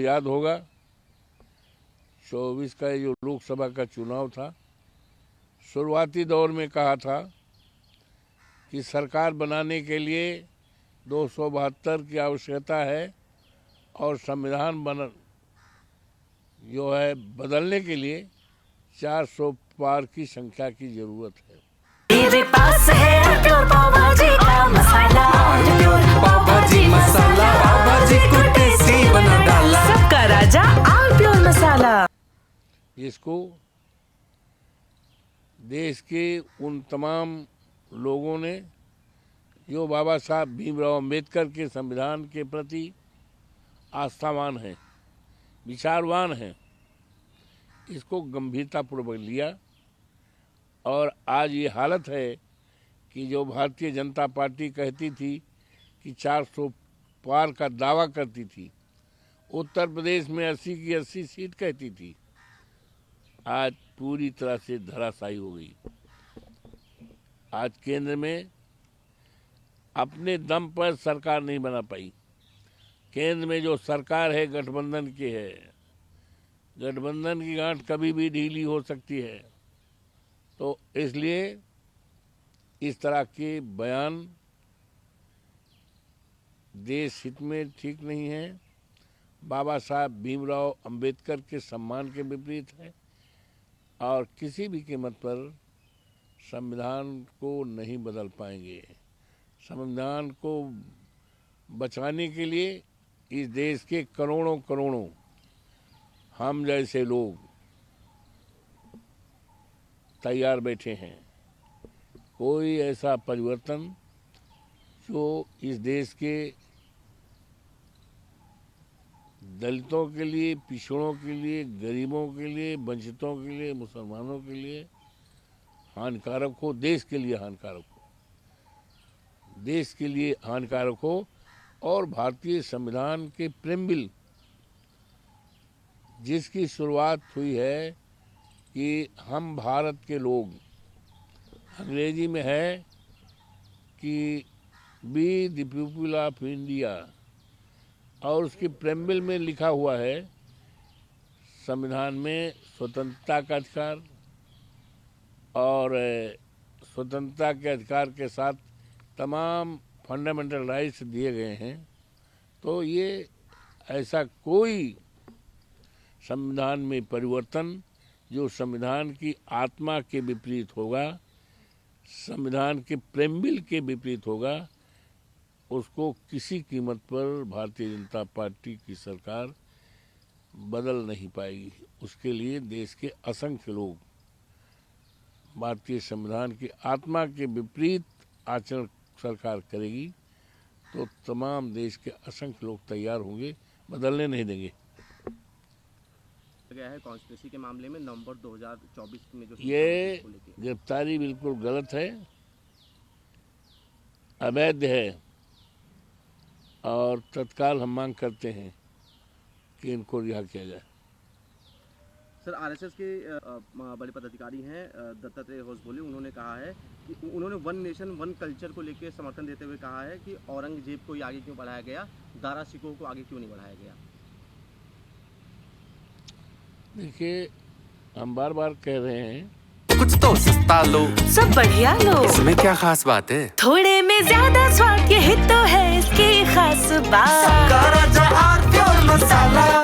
याद होगा 24 का जो लोकसभा का चुनाव था, शुरुआती दौर में कहा था कि सरकार बनाने के लिए 272 की आवश्यकता है और संविधान जो है बदलने के लिए 400 पार की संख्या की जरूरत है। मेरे पास है प्योर पाव भाजी का मसाला, प्योर पाव भाजी मसाला, पाव भाजी को टेस्टी बना डाला, सबका राजा आल प्योर मसाला। इसको देश के उन तमाम लोगों ने जो बाबा साहब भीमराव अंबेडकर के संविधान के प्रति आस्थावान हैं, विचारवान हैं, इसको गंभीरतापूर्वक लिया और आज ये हालत है कि जो भारतीय जनता पार्टी कहती थी कि 400 पार का दावा करती थी, उत्तर प्रदेश में 80 की 80 सीट कहती थी, आज पूरी तरह से धराशायी हो गई। आज केंद्र में अपने दम पर सरकार नहीं बना पाई। केंद्र में जो सरकार है गठबंधन की है, गठबंधन की गांठ कभी भी ढीली हो सकती है। तो इसलिए इस तरह के बयान देश हित में ठीक नहीं है, बाबा साहब भीमराव अंबेडकर के सम्मान के विपरीत है और किसी भी कीमत पर संविधान को नहीं बदल पाएंगे। संविधान को बचाने के लिए इस देश के करोड़ों करोड़ों हम जैसे लोग तैयार बैठे हैं। कोई ऐसा परिवर्तन जो इस देश के दलितों के लिए, पिछड़ों के लिए, गरीबों के लिए, वंचितों के लिए, मुसलमानों के लिए हानिकारक हो, देश के लिए हानिकारक हो, देश के लिए हानिकारक हो और भारतीय संविधान के प्रेम्बिल जिसकी शुरुआत हुई है कि हम भारत के लोग, अंग्रेजी में है कि we the people of India, और उसकी प्रेम्बिल में लिखा हुआ है संविधान में स्वतंत्रता का अधिकार और स्वतंत्रता के अधिकार के साथ तमाम फंडामेंटल राइट्स दिए गए हैं। तो ये ऐसा कोई संविधान में परिवर्तन जो संविधान की आत्मा के विपरीत होगा, संविधान के प्रेम्बिल के विपरीत होगा, उसको किसी कीमत पर भारतीय जनता पार्टी की सरकार बदल नहीं पाएगी। उसके लिए देश के असंख्य लोग भारतीय संविधान की आत्मा के विपरीत आचरण सरकार करेगी तो तमाम देश के असंख्य लोग तैयार होंगे, बदलने नहीं देंगे। गया है कॉन्स्पिरेसी के मामले में नवंबर 2024 में जो ये गिरफ्तारी बिल्कुल गलत है, अवैध है और तत्काल हम मांग करते हैं कि इनको रिहा किया जाए। सर, आरएसएस के बड़े पदाधिकारी हैं दत्तात्रेय होसबोले, उन्होंने कहा है कि उन्होंने वन नेशन वन कल्चर को लेकर समर्थन देते हुए कहा है कि औरंगजेब को आगे क्यों बढ़ाया गया, दारा सिकोह को आगे क्यों नहीं बढ़ाया गया। देखिए, हम बार बार कह रहे हैं कुछ तो सस्ता लो, सब बढ़िया लो, इसमें क्या खास बात है, थोड़े में ज्यादा स्वाद, यही तो है इसकी खास बात। सबका राजा आल प्योर मसाला।